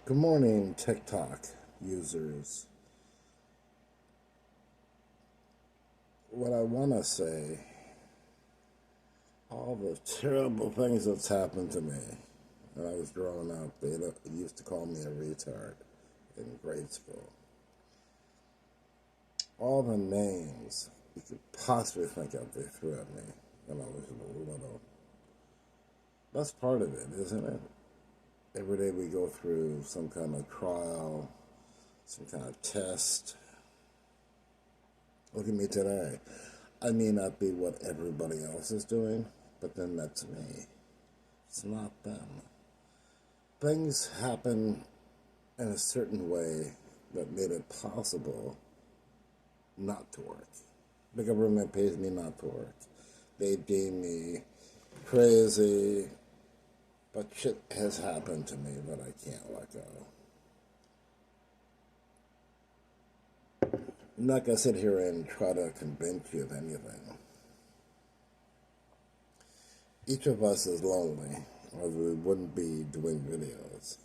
Good morning, TikTok users. What I want to say, all the terrible things that's happened to me when I was growing up, they used to call me a retard in grade school. All the names you could possibly think of, they threw at me when I was little. That's part of it, isn't it? Every day we go through some kind of trial, some kind of test. Look at me today. I may not be what everybody else is doing, but then that's me. It's not them. Things happen in a certain way that made it possible not to work. The government pays me not to work. They deem me crazy, but shit has happened to me that I can't let go. I'm not going to sit here and try to convince you of anything. Each of us is lonely, or we wouldn't be doing videos.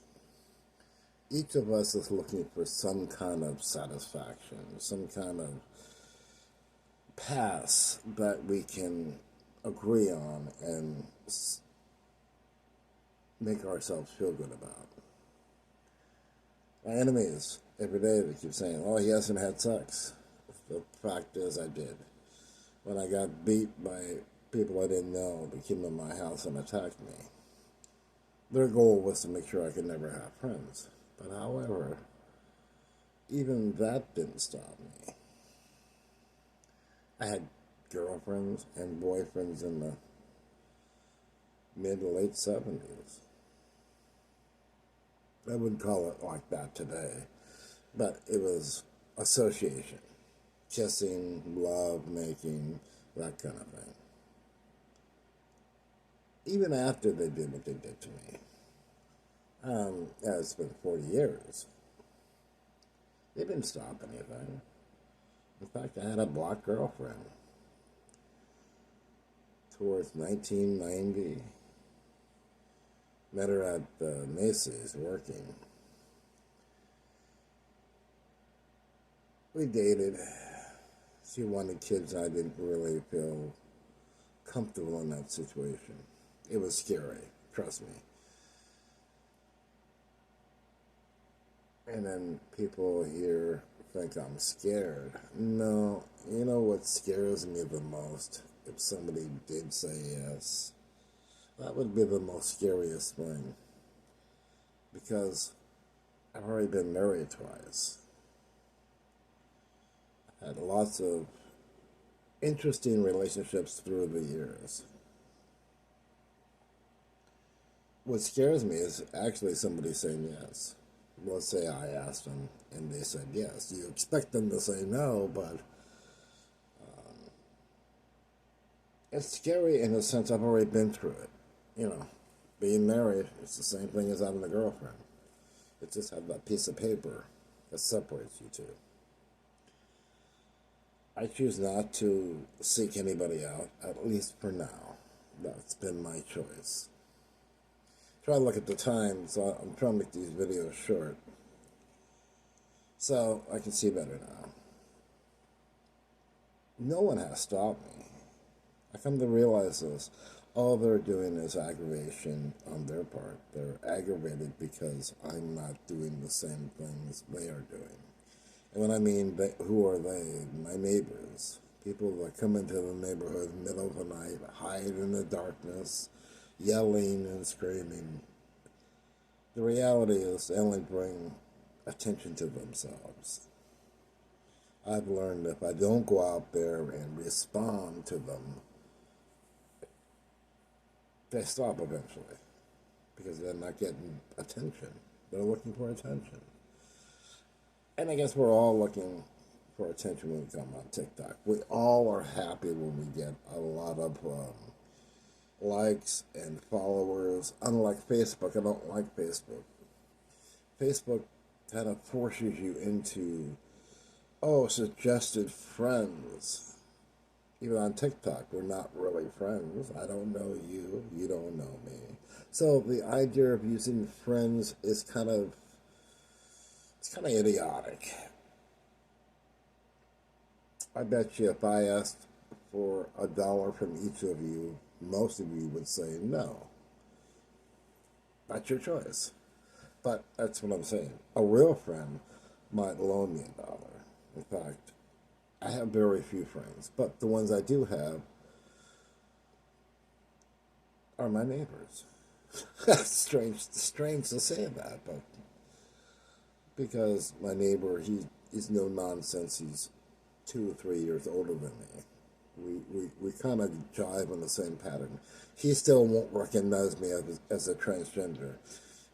Each of us is looking for some kind of satisfaction, some kind of pass that we can agree on and make ourselves feel good about. My enemies, every day they keep saying, oh, he hasn't had sex. The fact is I did. When I got beat by people I didn't know, they came in my house and attacked me. Their goal was to make sure I could never have friends. But however, even that didn't stop me. I had girlfriends and boyfriends in the mid to late 70s. I wouldn't call it like that today, but it was association, kissing, love making, that kind of thing. Even after they did what they did to me, it's been 40 years. They didn't stop anything. In fact, I had a black girlfriend towards 1990. Met her at Macy's working. We dated. She wanted kids. I didn't really feel comfortable in that situation. It was scary, trust me. And then people here think I'm scared. No, you know what scares me the most? If somebody did say yes, that would be the most scariest thing. Because I've already been married twice. Had lots of interesting relationships through the years. What scares me is actually somebody saying yes. Let's say I asked them and they said yes. You expect them to say no, but it's scary in a sense I've already been through it. You know, being married, it's the same thing as having a girlfriend. It just have that piece of paper that separates you two. I choose not to seek anybody out, at least for now. That's been my choice. Try to look at the time, so I'm trying to make these videos short, so I can see better now. No one has stopped me. I come to realize this. All they're doing is aggravation on their part. They're aggravated because I'm not doing the same things they are doing. And when I mean they, who are they? My neighbors. People that come into the neighborhood middle of the night, hide in the darkness, yelling and screaming. The reality is they only bring attention to themselves. I've learned if I don't go out there and respond to them, they stop eventually because they're not getting attention. They're looking for attention. And I guess we're all looking for attention when we come on TikTok. We all are happy when we get a lot of likes and followers. Unlike Facebook, I don't like Facebook. Facebook kind of forces you into, oh, suggested friends. Even on TikTok, we're not really friends. I don't know you, you don't know me. So the idea of using friends is kind of It's kind of idiotic. I bet you if I asked for $1 from each of you, most of you would say no. That's your choice. But that's what I'm saying. A real friend might loan me $1. In fact, I have very few friends, but the ones I do have are my neighbors. That's strange to say that, but because my neighbor, he's no nonsense. He's 2 or 3 years older than me. We kind of jive on the same pattern. He still won't recognize me as a transgender.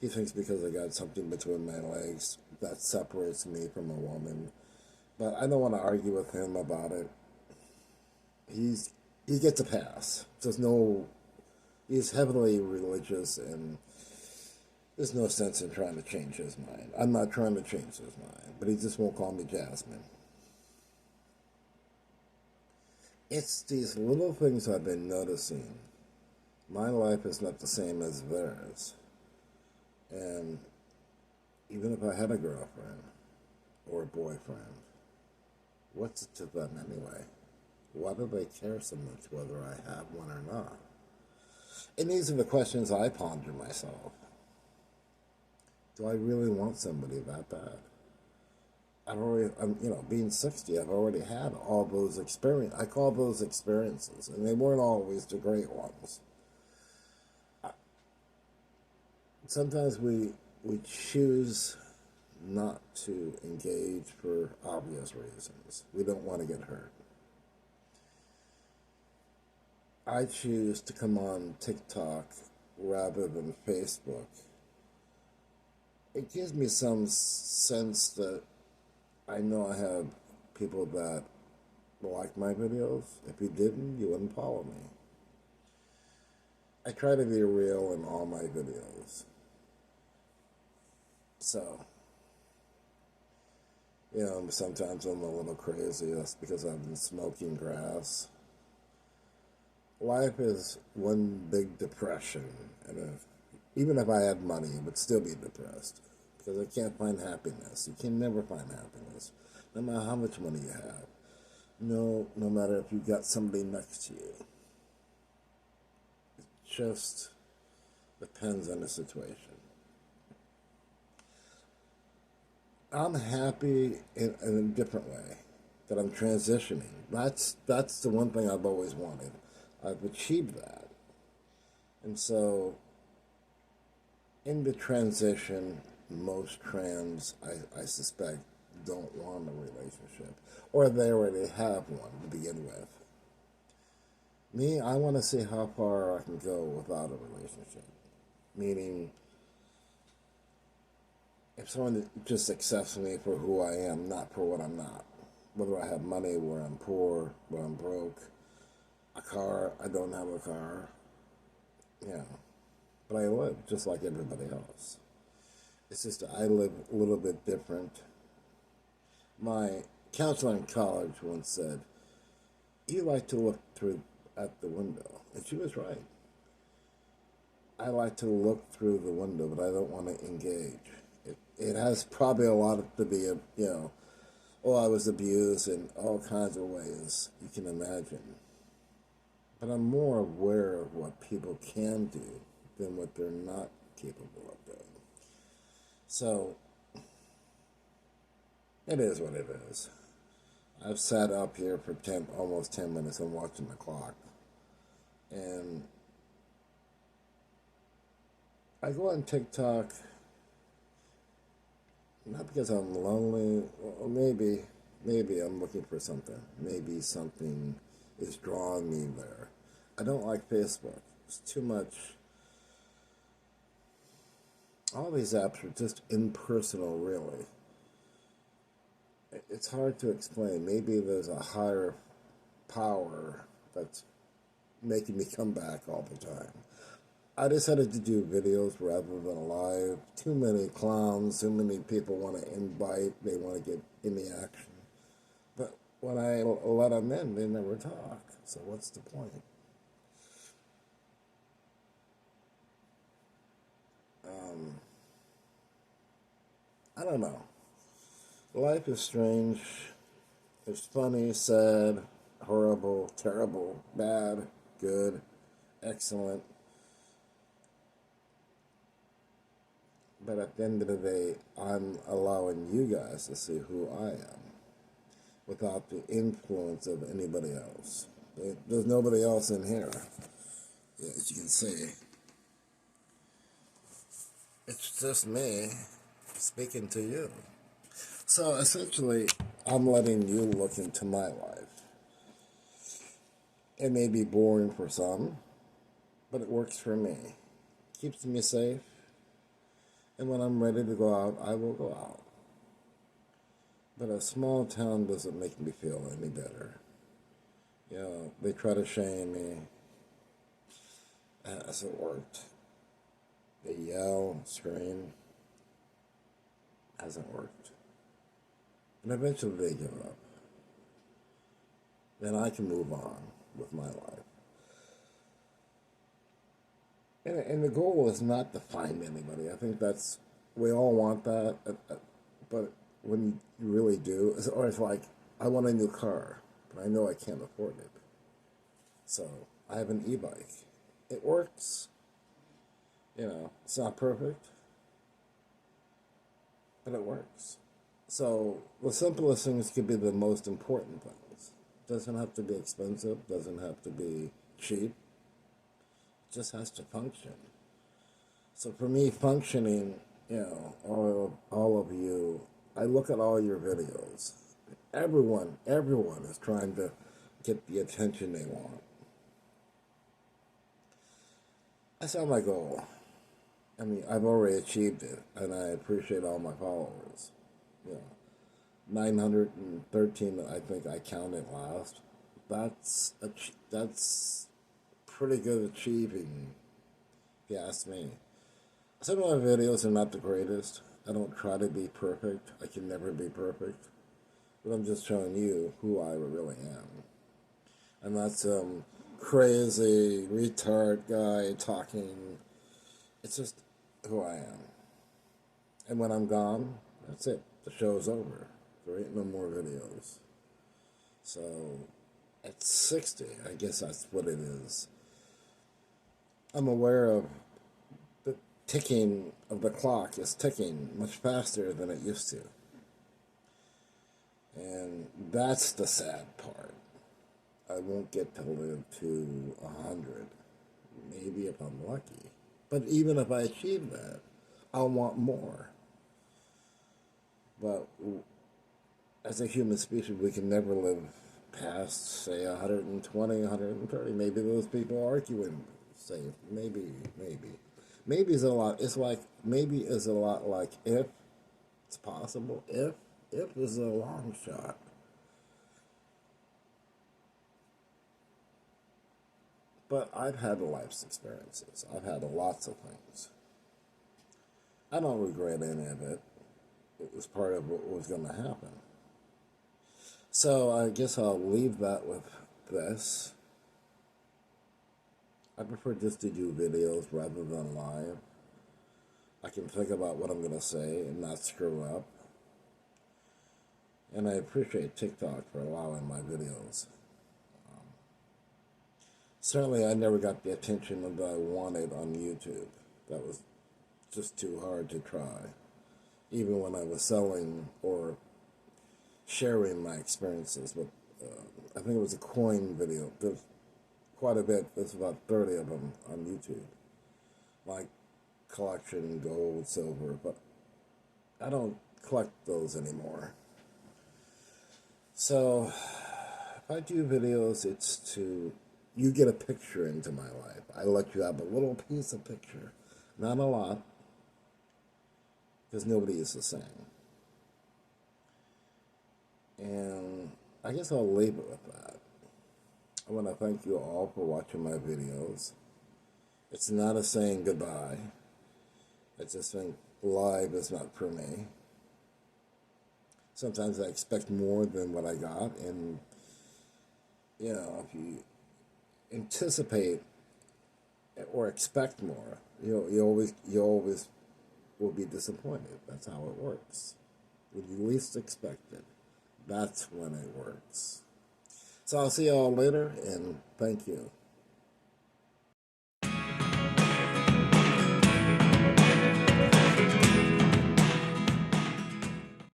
He thinks because I got something between my legs that separates me from a woman. But I don't want to argue with him about it. He gets a pass. He's heavily religious, and there's no sense in trying to change his mind. I'm not trying to change his mind, but he just won't call me Jasmine. It's these little things I've been noticing. My life is not the same as theirs. And even if I had a girlfriend or a boyfriend, what's it to them anyway? Why do they care so much whether I have one or not? And these are the questions I ponder myself. Do I really want somebody that bad? Being 60, I've already had all those experiences. I call those experiences, and they weren't always the great ones. Sometimes we choose not to engage for obvious reasons. We don't want to get hurt. I choose to come on TikTok rather than Facebook. It gives me some sense that I know I have people that like my videos. If you didn't, you wouldn't follow me. I try to be real in all my videos. So, sometimes I'm a little crazy. That's because I've been smoking grass. Life is one big depression, and even if I had money, I would still be depressed because I can't find happiness. You can never find happiness, no matter how much money you have. No matter if you got somebody next to you. It just depends on the situation. I'm happy in a different way that I'm transitioning. That's the one thing I've always wanted. I've achieved that. And so, in the transition, most trans, I suspect, don't want a relationship. Or they already have one to begin with. Me, I want to see how far I can go without a relationship. Meaning, if someone just accepts me for who I am, not for what I'm not. Whether I have money, where I'm poor, where I'm broke, a car, I don't have a car. Yeah. But I live just like everybody else. It's just that I live a little bit different. My counselor in college once said, "You like to look through at the window." And she was right. I like to look through the window, but I don't want to engage. It has probably a lot to be, I was abused in all kinds of ways you can imagine. But I'm more aware of what people can do than what they're not capable of doing. So, it is what it is. I've sat up here for almost 10 minutes and watching the clock. And I go on TikTok, not because I'm lonely, or maybe I'm looking for something. Maybe something is drawing me there. I don't like Facebook. It's too much. All these apps are just impersonal, really. It's hard to explain. Maybe there's a higher power that's making me come back all the time. I decided to do videos rather than live. Too many clowns, too many people want to invite, they want to get in the action. But when I let them in, they never talk. So what's the point? I don't know. Life is strange. It's funny, sad, horrible, terrible, bad, good, excellent. But at the end of the day, I'm allowing you guys to see who I am without the influence of anybody else. There's nobody else in here. Yeah, as you can see, it's just me speaking to you. So essentially, I'm letting you look into my life. It may be boring for some, but it works for me. Keeps me safe, and when I'm ready to go out, I will go out. But a small town doesn't make me feel any better. You know, they try to shame me. It hasn't worked. They yell, scream. Hasn't worked. And eventually they give up. Then I can move on with my life. And the goal is not to find anybody. I think we all want that. But when you really do, or it's like, I want a new car, but I know I can't afford it. So I have an e-bike. It works. You know, it's not perfect, but it works. So the simplest things could be the most important things. Doesn't have to be expensive, doesn't have to be cheap. It just has to function. So for me, functioning, you know, all of you, I look at all your videos. Everyone is trying to get the attention they want. That's not my goal. I mean, I've already achieved it, and I appreciate all my followers. You know, 913, I think I counted last. That's pretty good achieving, if you ask me. Some of my videos are not the greatest. I don't try to be perfect. I can never be perfect. But I'm just showing you who I really am. I'm not some crazy retard guy talking. It's just who I am. And when I'm gone, that's it. The show's over. There ain't no more videos. So at 60, I guess that's what it is. I'm aware of the ticking of the clock is ticking much faster than it used to. And that's the sad part. I won't get to live to 100. Maybe if I'm lucky. But even if I achieve that, I'll want more. But as a human species, we can never live past, say, 120, 130. Maybe those people arguing, say, maybe. Maybe is a lot. It's like, maybe is a lot like if it's possible. If is a long shot. But I've had life's experiences. I've had lots of things. I don't regret any of it. It was part of what was going to happen. So I guess I'll leave that with this. I prefer just to do videos rather than live. I can think about what I'm going to say and not screw up. And I appreciate TikTok for allowing my videos. Certainly, I never got the attention that I wanted on YouTube. That was just too hard to try. Even when I was selling or sharing my experiences with, I think it was a coin video. There's quite a bit. There's about 30 of them on YouTube. Like collection, gold, silver, but I don't collect those anymore. So if I do videos, it's to, you get a picture into my life. I let you have a little piece of picture. Not a lot, because nobody is the same. And I guess I'll leave it with that. I want to thank you all for watching my videos. It's not a saying goodbye. I just think live is not for me. Sometimes I expect more than what I got, and you know, if you anticipate or expect more, you always will be disappointed. That's how it works. when you least expect it, that's when it works. So I'll see you all later, and thank you.